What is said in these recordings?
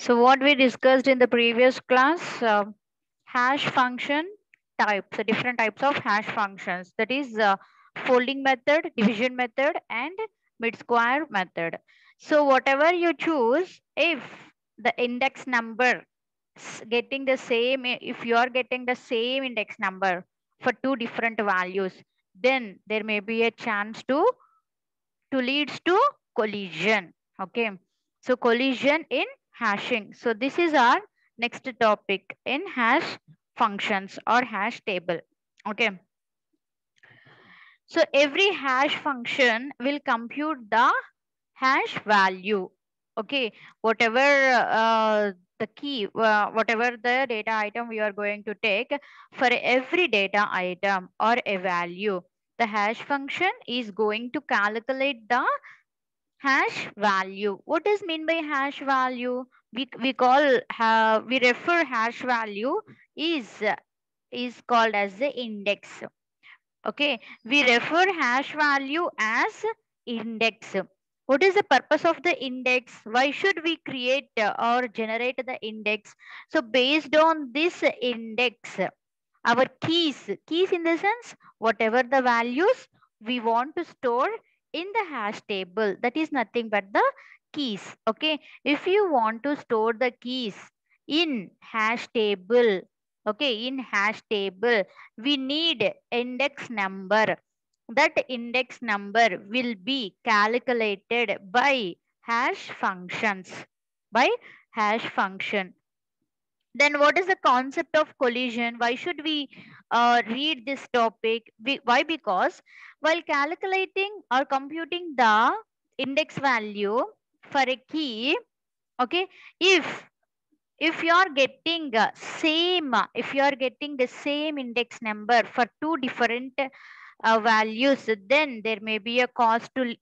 So what we discussed in the previous class, hash function types, different types of hash functions. That is folding method, division method, and mid-square method. So whatever you choose, if the index number getting the same, if you are getting the same index number for two different values, then there may be a chance to leads to collision. Okay, so collision in hashing. So this is our next topic in hash functions or hash table. Okay, so every hash function will compute the hash value. Okay, whatever the key, whatever the data item we are going to take, for every data item or a value, the hash function is going to calculate the hash value. What is mean by hash value? We call we refer hash value is called as the index. Okay, we refer hash value as index. What is the purpose of the index? Why should we create or generate the index? So based on this index, our keys in the sense, whatever the values we want to store in the hash table, that is nothing but the keys. Okay, if you want to store the keys in hash table, okay, in hash table, we need index number. That index number will be calculated by hash functions, by hash function. Then what is the concept of collision? Why should we read this topic? Why? Because while calculating or computing the index value for a key, okay, if you are getting if you are getting the same index number for two different values, then there may be a cause to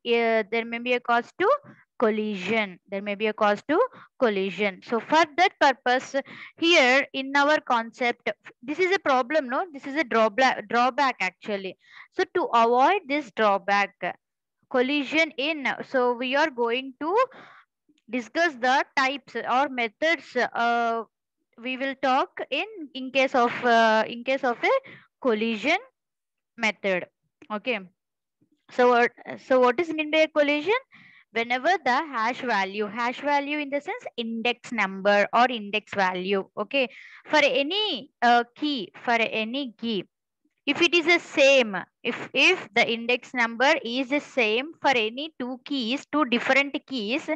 collision. There may be a cause to collision. So for that purpose, here in our concept, this is a problem, no? This is a drawback actually. So to avoid this drawback, collision in, so we are going to discuss the types or methods. We will talk in case of a collision method. Okay, so what is meant by a collision? Whenever the hash value in the sense index number or index value, okay, for any key, for any key, if it is the same, if the index number is the same for any two keys, two different keys,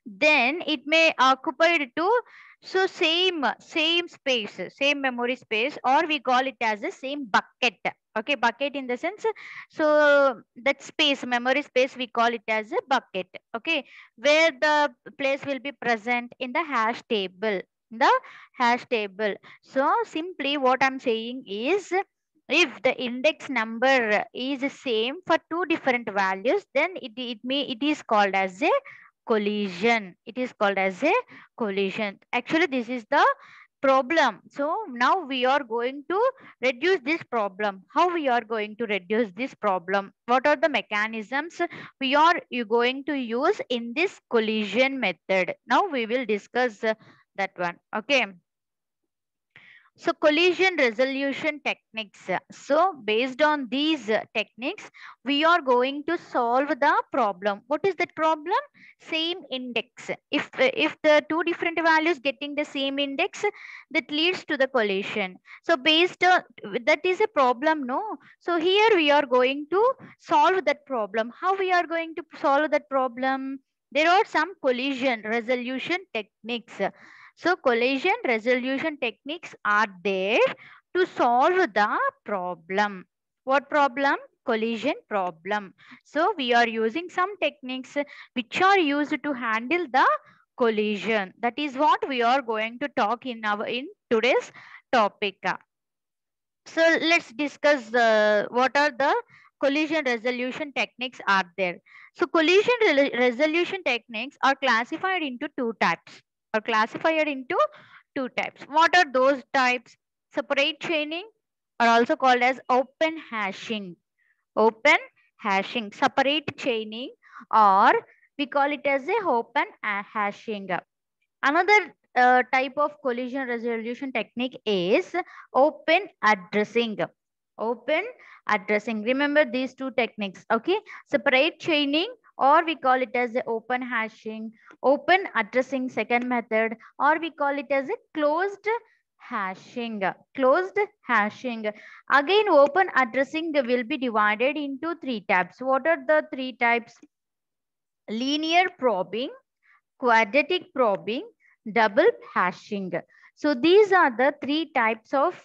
then it may occupy to, so same space, same memory space, or we call it as the same bucket. Okay, bucket in the sense, so that space, memory space, we call it as a bucket. Okay, where the place will be present in the hash table, the hash table. So simply what I'm saying is, if the index number is same for two different values, then it is called as a collision. It is called as a collision. Actually, this is the problem. So now we are going to reduce this problem. How we are going to reduce this problem? What are the mechanisms we are you going to use in this collision method? Now we will discuss that one. Okay. So collision resolution techniques. So based on these techniques, we are going to solve the problem. What is that problem? Same index. If the two different values getting the same index, that leads to the collision. So based on that is a problem, no? So here we are going to solve that problem. How we are going to solve that problem? There are some collision resolution techniques. So collision resolution techniques are there to solve the problem. What problem? Collision problem. So we are using some techniques which are used to handle the collision. That is what we are going to talk in today's topic. So let's discuss what are the collision resolution techniques are there. So collision resolution techniques are classified into two types. Are classified into two types. What are those types? Separate chaining are also called as open hashing. Open hashing, separate chaining, or we call it as a open hashing. Another type of collision resolution technique is open addressing. Open addressing. Remember these two techniques. Okay. Separate chaining, or we call it as a open hashing. Open addressing, second method, or we call it as a closed hashing. Closed hashing. Again, open addressing will be divided into three types. What are the three types? Linear probing, quadratic probing, double hashing. So these are the three types of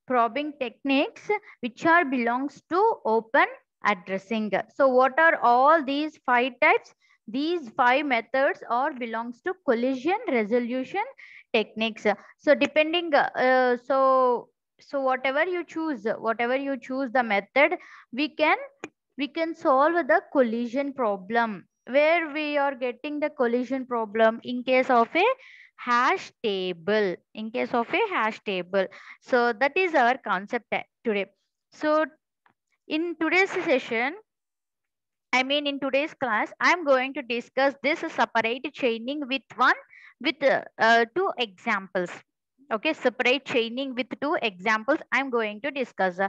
probing techniques which are belongs to open addressing. So what are all these five types? These five methods are belongs to collision resolution techniques. So depending, so whatever you choose the method, we can solve the collision problem. Where we are getting the collision problem? In case of a hash table. In case of a hash table. So that is our concept today. So in today's session, in today's class, I'm going to discuss this separate chaining with two examples. Okay, separate chaining with two examples I'm going to discuss.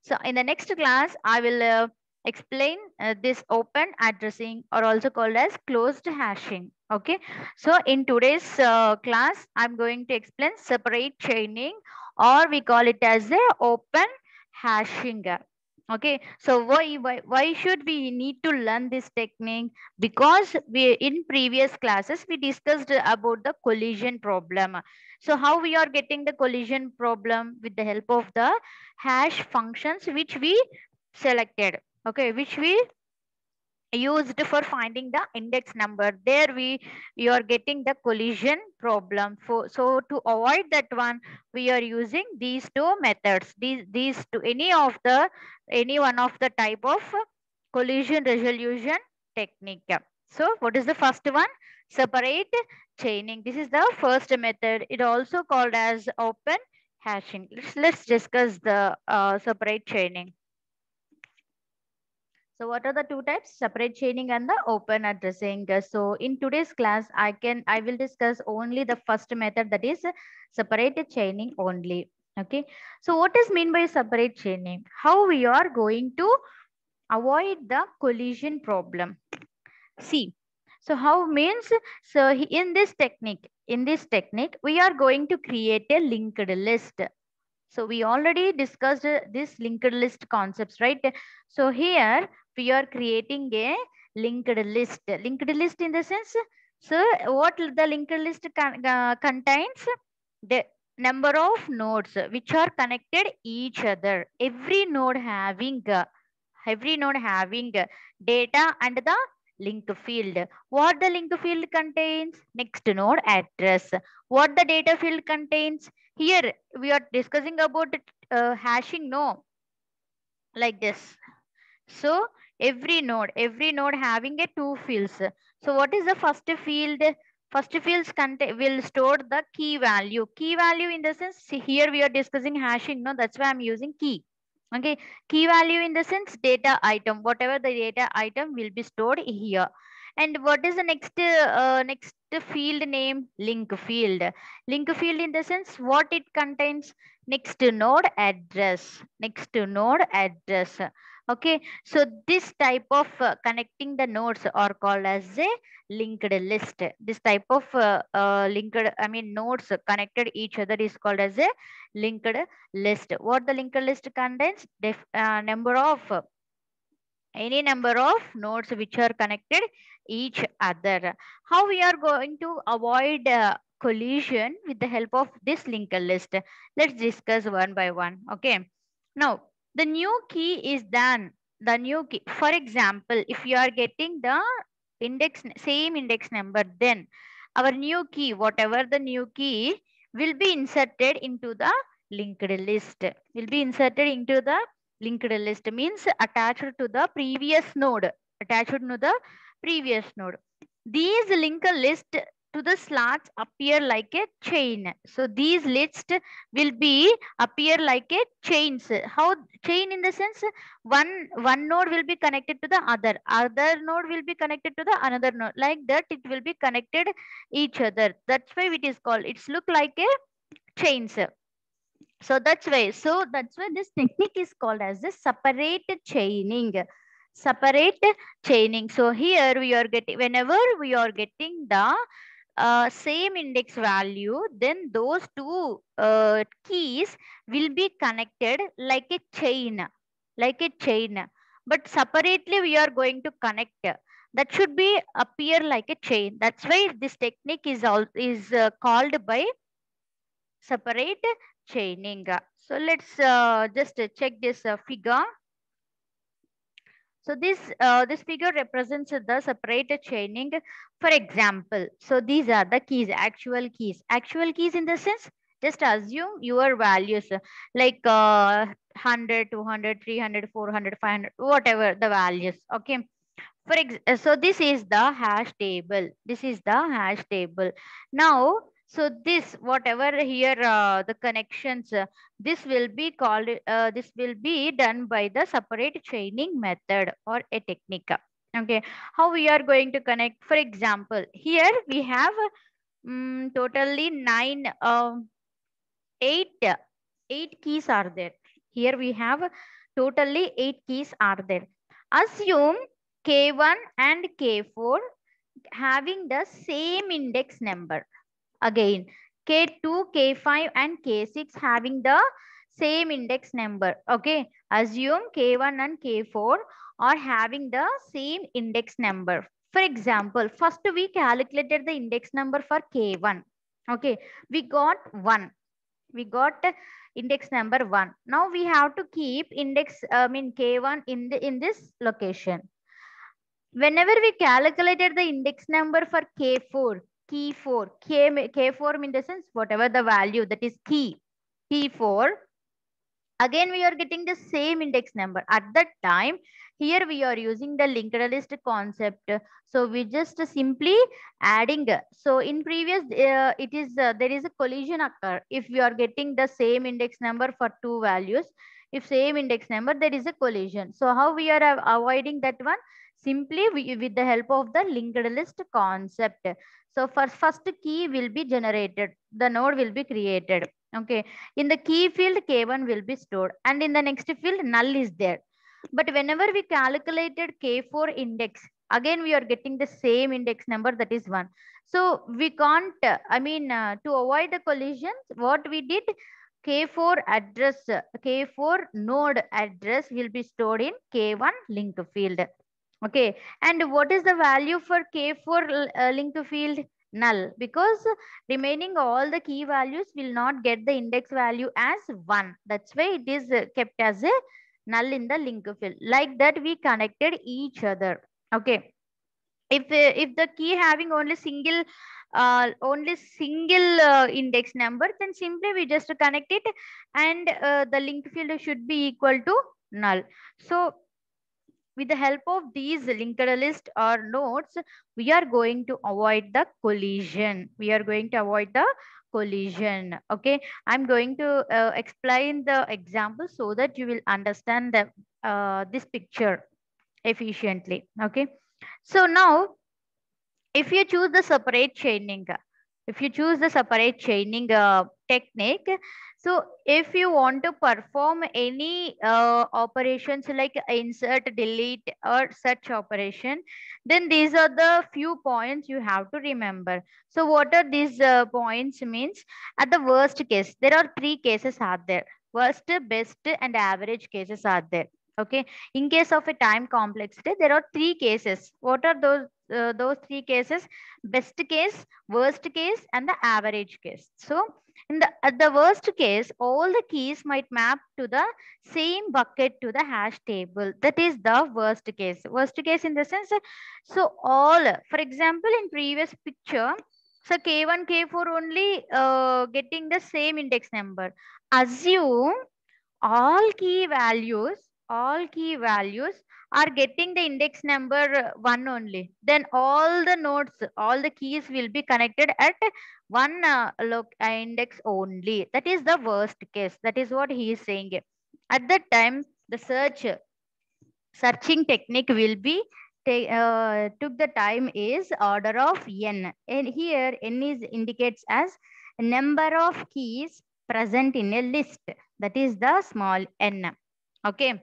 So in the next class, I will explain this open addressing, or also called as closed hashing. Okay, so in today's class, I'm going to explain separate chaining, or we call it as a open hashing. Okay, so why should we need to learn this technique? Because we in previous classes we discussed about the collision problem. So how we are getting the collision problem? With the help of the hash functions which we selected. Okay, which we used for finding the index number. There we are getting the collision problem. So to avoid that one, we are using these two methods. These two, any one of the type of collision resolution technique. So what is the first one? Separate chaining. This is the first method. It also called as open hashing. Let's discuss the separate chaining. So what are the two types? Separate chaining and the open addressing. So in today's class, I will discuss only the first method, that is separate chaining only. Okay. So what is mean by separate chaining? How we are going to avoid the collision problem? See. So how means, so in this technique, we are going to create a linked list. So we already discussed this linked list concepts, right? So here we are creating a linked list. Linked list in the sense, so what the linked list contains? The number of nodes which are connected each other. Every node having data and the link field. What the link field contains? Next node address. What the data field contains? Here we are discussing about hashing, no, like this. So every node having a two fields. So what is the first field? First fields will store the key value. Key value in the sense, see, here we are discussing hashing, no, that's why I'm using key. Okay, key value in the sense data item. Whatever the data item will be stored here. And what is the next field name? Link field. Link field in the sense what it contains? Next node address. Next node address. Okay, so this type of connecting the nodes are called as a linked list. This type of nodes connected each other is called as a linked list. What the linked list contains? Number of any number of nodes which are connected each other. How we are going to avoid collision with the help of this linked list? Let's discuss one by one. Okay. Now, the new key is done. The new key. For example, if you are getting the same index number, then our new key, whatever the new key, will be inserted into the linked list. Will be inserted into the linked list, means attached to the previous node. Attached to the previous node. These linked list to the slots appear like a chain. So these lists will be appear like a chains. How chain in the sense one node will be connected to the other node will be connected to the another node. Like that it will be connected each other. That's why it is called. It's look like a chains. So that's why this technique is called as the separate chaining. Separate chaining. So here we are getting whenever we are getting the same index value, then those two keys will be connected like a chain, like a chain. But separately we are going to connect. That should be appear like a chain. That's why this technique is called by separate chaining. So let's just check this figure. So this figure represents the separate chaining. For example, so these are the keys, actual keys. Actual keys in the sense, just assume your values like 100, 200, 300, 400, 500, whatever the values. Okay. So this is the hash table. This is the hash table. Now, so this whatever here the connections, this will be called. This will be done by the separate chaining method or a technique. Okay, how we are going to connect? For example, here we have totally eight keys are there. Here we have totally 8 keys are there. Assume K1 and K4 having the same index number. Again, K2, K5 and K6 having the same index number. Okay, assume K1 and K4 are having the same index number. For example, first we calculated the index number for K1. Okay, we got 1. We got index number 1. Now we have to keep index K1 in this location. Whenever we calculated the index number for K4, key 4, K4 means the sense whatever the value that is key 4, again we are getting the same index number. At that time, here we are using the linked list concept. So we just simply adding. So in previous, there is a collision occur. If we are getting the same index number for two values, if same index number, there is a collision. So how we are avoiding that one? Simply with the help of the linked list concept. So first key will be generated. The node will be created. Okay. In the key field, K1 will be stored. And in the next field, null is there. But whenever we calculated K4 index, again, we are getting the same index number, that is 1. So we can't, to avoid the collisions, what we did, K4 address, K4 node address will be stored in K1 link field. Okay. And what is the value for K4 link field? Null, because remaining all the key values will not get the index value as 1. That's why it is kept as a null in the link field. Like that we connected each other. Okay. If the key having only single index number, then simply we just connect it, and the link field should be equal to null. So with the help of these linked list or nodes, we are going to avoid the collision. We are going to avoid the collision. Okay, I'm going to explain the example so that you will understand the this picture efficiently. Okay, so now if you choose the separate chaining, if you choose the separate chaining technique, so if you want to perform any operations like insert, delete or search operation, then these are the few points you have to remember. So what are these points means? At the worst case, there are 3 cases are there. Worst, best and average cases are there. Okay. In case of a time complexity, there are 3 cases. What are those 3 cases? Best case, worst case and the average case. So at the worst case, all the keys might map to the same bucket to the hash table. That is the worst case. Worst case in the sense, so all, for example, in previous picture, so K1, K4 only getting the same index number. Assume all key values all key values are getting the index number 1 only, then all the nodes, all the keys will be connected at one index only. That is the worst case. That is what he is saying. At that time, the searching technique will be took the time is order of n, and here n is indicates as number of keys present in a list, that is the small n. Okay,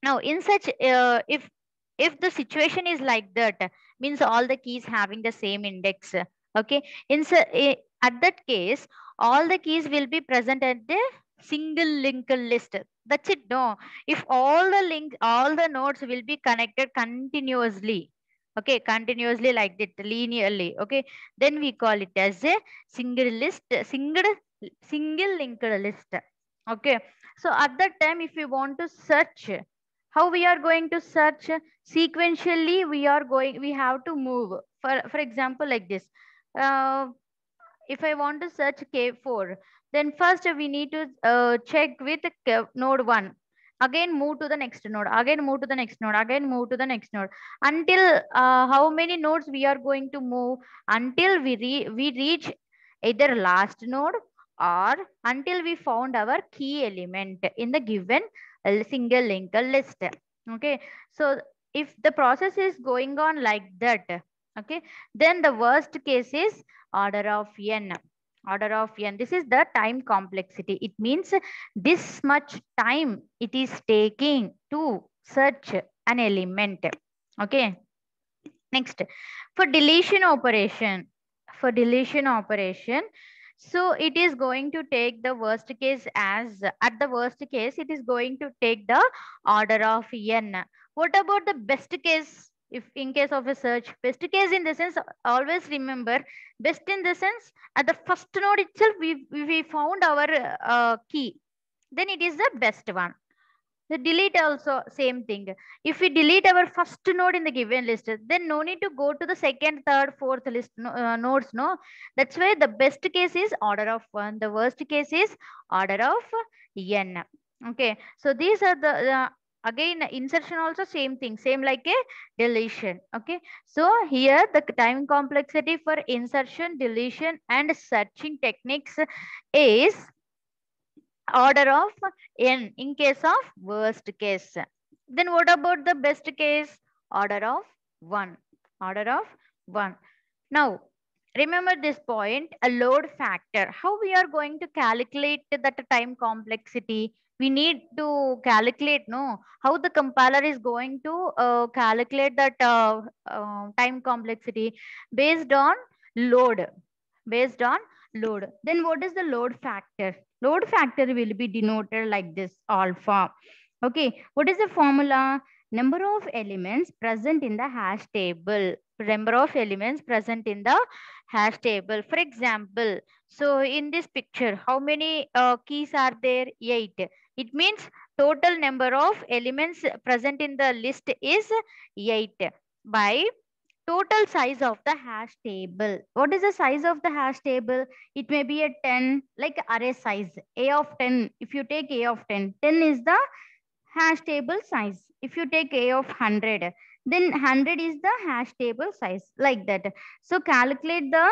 now in such if the situation is like that, means all the keys having the same index. Okay, at that case all the keys will be present at the single linked list. That's it. No, if all the nodes will be connected continuously, okay, continuously like that, linearly, okay, then we call it as a single list, single linked list. Okay, so at that time if we want to search, how we are going to search? Sequentially we have to move. For example, like this, uh, if I want to search K4, then first we need to check with node 1. Again move to the next node. Again move to the next node. Again move to the next node. Until how many nodes we are going to move? Until we reach either last node, or until we found our key element in the given single linked list. Okay. So if the process is going on like that, okay, then the worst case is order of n. Order of n, this is the time complexity. It means this much time it is taking to search an element. Okay, next, for deletion operation, for deletion operation, so it is going to take the worst case as, at the worst case it is going to take the order of n. What about the best case? If in case of a search, best case in the sense, always remember, best in the sense at the first node itself we found our key, then it is the best one. The delete also same thing. If we delete our first node in the given list, then no need to go to the second, third, fourth list nodes. No, that's why the best case is order of 1. The worst case is order of n. Okay, so these are the again insertion also same thing, same like a deletion. Okay, so here the time complexity for insertion, deletion, and searching techniques is order of n in case of worst case. Then what about the best case? Order of 1. Order of 1. Now, remember this point, a load factor. How we are going to calculate that time complexity? We need to calculate, no? How the compiler is going to calculate that time complexity based on load. Based on load. Then what is the load factor? Load factor will be denoted like this, alpha. Okay, what is the formula? Number of elements present in the hash table. Number of elements present in the hash table. For example, so in this picture, how many keys are there? 8. It means total number of elements present in the list is 8 by total size of the hash table. What is the size of the hash table? It may be a 10, like array size, A of 10. If you take A of 10, 10 is the hash table size. If you take A of 100, then 100 is the hash table size, like that. So calculate the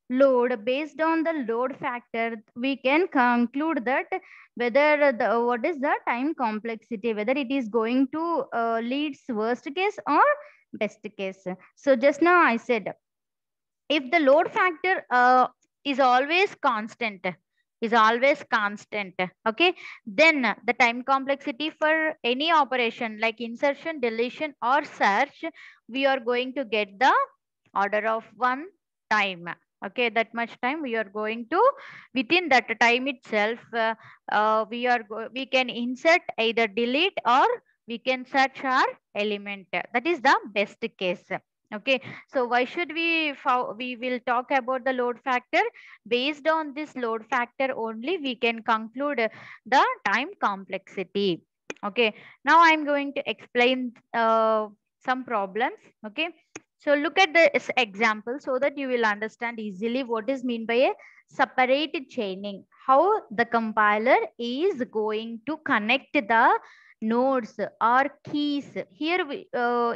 load. Based on the load factor, we can conclude that whether the what is the time complexity, whether it is going to leads worst case or best case. So just now I said, if the load factor is always constant, okay, then the time complexity for any operation like insertion, deletion, or search, we are going to get the order of 1 time. Okay, that much time we are going to, within that time itself, we can insert, either delete, or we can search our element. That is the best case. Okay, so why should we will talk about the load factor. Based on this load factor only, we can conclude the time complexity. Okay, now I'm going to explain some problems. Okay, so look at this example so that you will understand easily what is mean by a separate chaining. How the compiler is going to connect the nodes or keys. Here we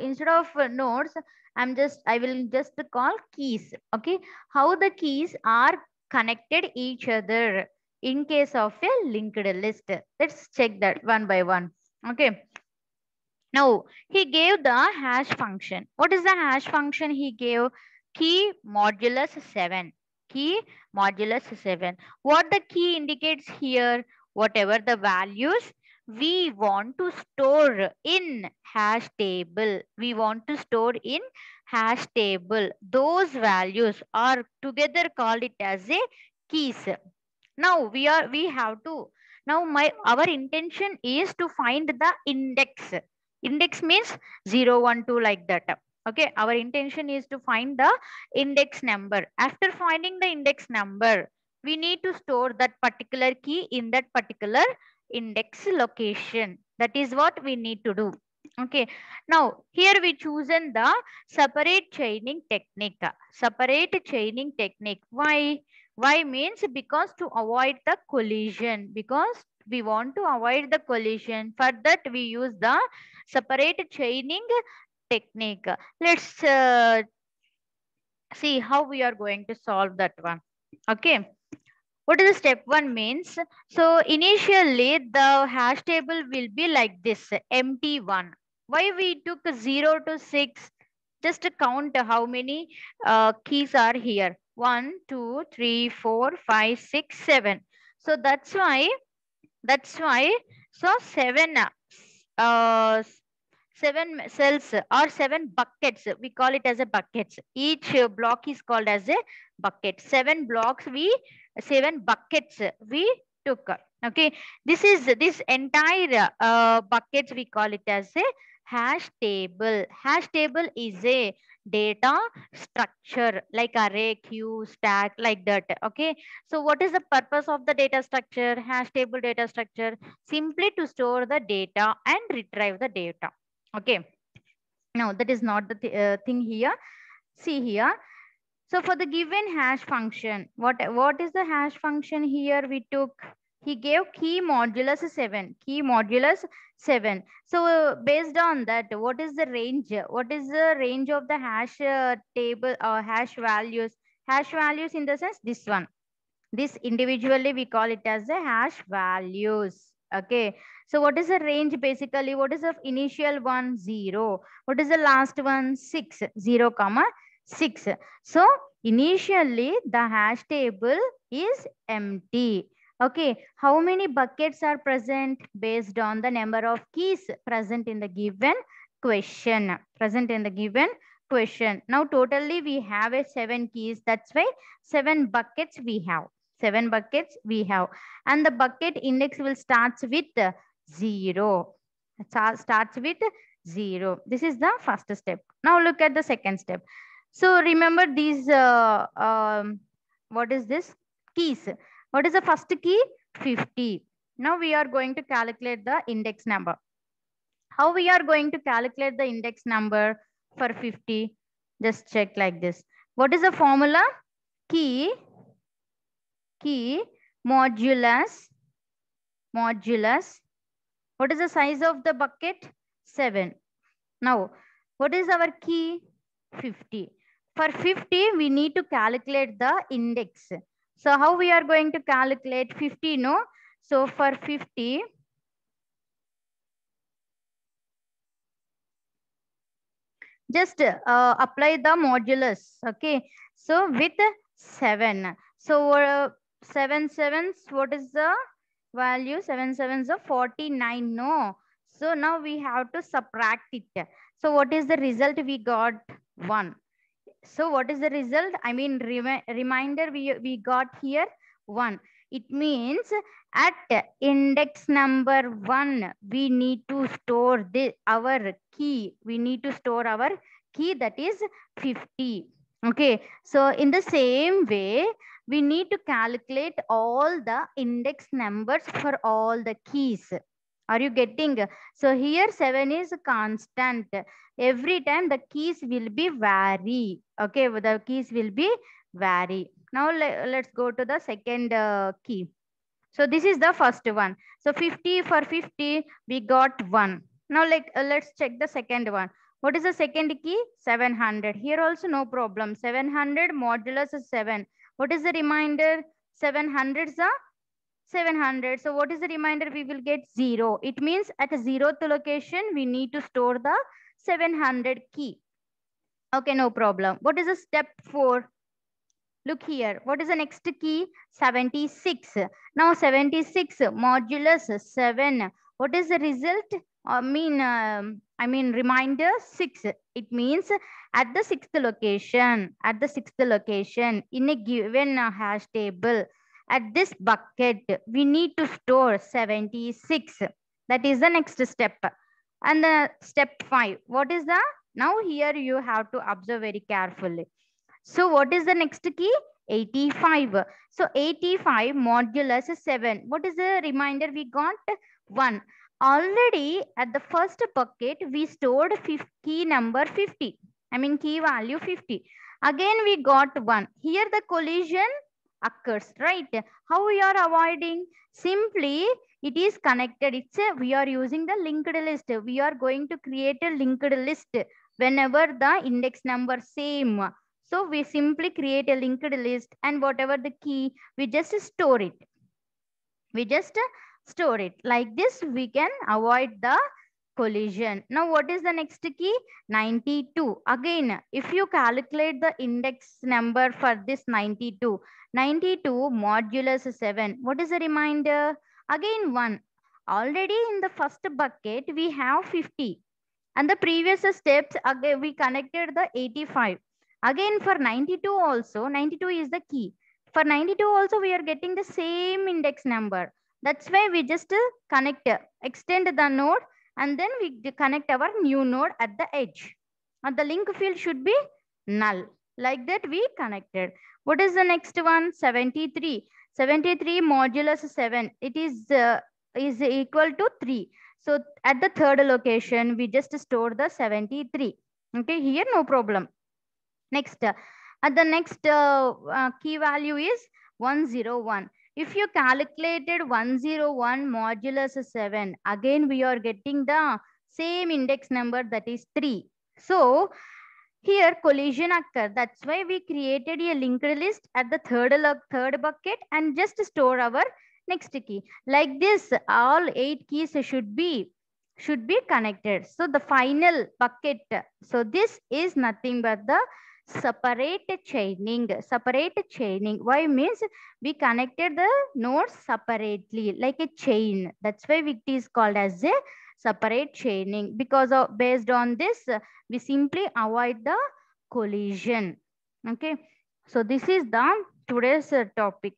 instead of nodes, I will just call keys. Okay, how the keys are connected each other in case of a linked list. Let's check that one by one. Okay, now he gave the hash function. What is the hash function he gave? Key modulus 7. Key modulus 7. What the key indicates here? Whatever the values we want to store in hash table. We want to store in hash table. Those values are together called it as a keys. Now we have to, now my our intention is to find the index. Index means 0, 1, 2 like that. Okay, our intention is to find the index number. After finding the index number, we need to store that particular key in that particular index location. That is what we need to do. Okay, now here we chosen the separate chaining technique. Separate chaining technique. Why means because to avoid the collision. Because we want to avoid the collision. For that we use the separate chaining technique. Let's see how we are going to solve that one. Okay. What is the step 1 means? So initially the hash table will be like this, empty one. Why we took 0 to 6? Just to count how many keys are here. 1, 2, 3, 4, 5, 6, 7. So that's why, so 7 7 cells or 7 buckets. We call it as a buckets. Each block is called as a bucket. 7 blocks 7 buckets we took. Okay, this entire buckets we call it as a hash table. Hash table is a data structure like array, queue, stack, like that. Okay, so what is the purpose of the data structure? Hash table data structure simply to store the data and retrieve the data. Okay, now that is not the thing here. See here. So for the given hash function, what is the hash function here we took? He gave key modulus 7. Key modulus 7. So based on that, what is the range? What is the range of the hash table or hash values? Hash values in the sense this one. This individually we call it as the hash values. Okay. So what is the range basically? What is the initial one? 0. What is the last one? 6. 0, comma 6. So initially the hash table is empty. Okay. How many buckets are present based on the number of keys present in the given question? Present in the given question. Now totally we have a 7 keys. That's why 7 buckets we have. 7 buckets we have, and the bucket index will starts with 0. It starts with 0. This is the first step. Now look at the second step. So remember these what is this? Keys. What is the first key? 50. Now we are going to calculate the index number. How we are going to calculate the index number for 50? Just check like this. What is the formula? Key modulus. What is the size of the bucket? 7. Now, what is our key? 50. For 50, we need to calculate the index. So how we are going to calculate 50? No. So for 50, just apply the modulus. Okay. So with 7. So 7 sevens, what is the value? 7 sevens of 49. No. So now we have to subtract it. So what is the result? We got 1. So what is the result? I mean, reminder we got here 1. It means at index number 1, we need to store our key. We need to store our key, that is 50. Okay. So in the same way, we need to calculate all the index numbers for all the keys. Are you getting? So here 7 is constant. Every time the keys will be vary. Okay, the keys will be vary. Now let's go to the second key. So this is the first one. So 50 for 50, we got 1. Now let's check the second one. What is the second key? 700. Here also no problem. 700 modulus is 7. What is the remainder? 700 is the 700. So what is the remainder? We will get 0. It means at a 0th location, we need to store the 700 key. Okay, no problem. What is the step 4? Look here. What is the next key? 76. Now 76 modulus 7. What is the result? I mean reminder 6. It means at the sixth location, in a given hash table, at this bucket, we need to store 76. That is the next step. And the step 5. What is the? Now here you have to observe very carefully. So what is the next key? 85. So 85 modulus 7. What is the reminder we got? 1. Already at the first bucket, we stored key number 50. I mean key value 50. Again, we got 1. Here the collision occurs, right? How we are avoiding? Simply, it is connected. We are using the linked list. We are going to create a linked list whenever the index number same. So we simply create a linked list, and whatever the key, we just store it. Like this, we can avoid the collision. Now, what is the next key? 92. Again, if you calculate the index number for this 92, 92 modulus 7. What is the remainder? Again, 1. Already in the first bucket, we have 50. And the previous steps, again, we connected the 85. Again, for 92 also, 92 is the key. For 92 also, we are getting the same index number. That's why we just extend the node, and then we connect our new node at the edge. And the link field should be null. Like that, we connected. What is the next one? 73. 73 modulus 7. It is equal to 3. So at the third location, we just store the 73. Okay, here no problem. Next, at the next key value is 101. If you calculated 101 modulus 7, again we are getting the same index number, that is 3. So here collision occur. That's why we created a linked list at the third bucket and just store our next key. Like this, all 8 keys should be connected. So the final bucket. So this is nothing but the separate chaining. Why? Means we connected the nodes separately like a chain. That's why it is called as a separate chaining, because of based on this we simply avoid the collision. Okay, so this is the today's topic.